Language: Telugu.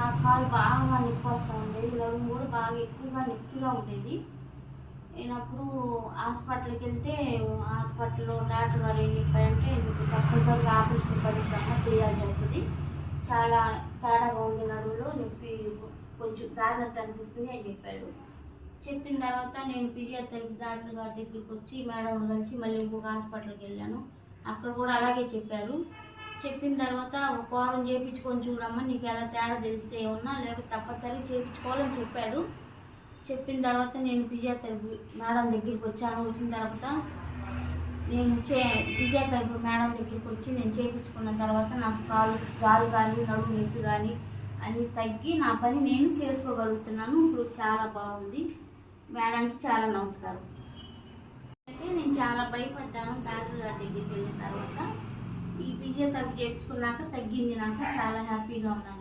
నా కాలు బాగా నొప్పి వస్తూ ఉండేది, నడుము కూడా బాగా ఎక్కువగా నొప్పిగా ఉండేది. నేనప్పుడు హాస్పిటల్కి వెళ్తే హాస్పిటల్లో డాక్టర్ గారు ఏం చెప్పారంటే, మీకు తప్పనిసరిగా ఆపరేషన్ పరిశ్రమ చేయాల్సి వస్తుంది, చాలా తేడాగా ఉంది, నడుములో నొప్పి కొంచెం జారినట్టు అనిపిస్తుంది అని చెప్పాడు. చెప్పిన తర్వాత నేను ఫిజియోథెరపీ డాక్టర్ గారి దగ్గరికి వచ్చి మేడం కలిసి మళ్ళీ ఇంకొక హాస్పిటల్కి వెళ్ళాను. అక్కడ కూడా అలాగే చెప్పారు. చెప్పిన తర్వాత ఒక వారం చేయించుకొని చూడమ్మా, నీకు ఎలా తేడా తెలిస్తే ఏమన్నా, లేకపోతే తప్పనిసరిగా చేయించుకోవాలని చెప్పాడు. చెప్పిన తర్వాత నేను ఫిజియోథెరపీ మేడం దగ్గరికి వచ్చాను. వచ్చిన తర్వాత నేను ఫిజియోథెరపీ మేడం దగ్గరికి వచ్చి నేను చేయించుకున్న తర్వాత నాకు కాలు జారు కానీ నడుము నొప్పి కానీ అన్నీ తగ్గి నా పని నేను చేసుకోగలుగుతున్నాను. ఇప్పుడు చాలా బాగుంది. మేడంకి చాలా నమస్కారం. అంటే నేను చాలా భయపడ్డాను. డాక్టర్ గారి దగ్గరికి వెళ్ళిన తర్వాత ఈ ఫిజియోథెరపీ చేయించుకున్నాక తగ్గింది, నాకు చాలా హ్యాపీగా ఉన్నాను.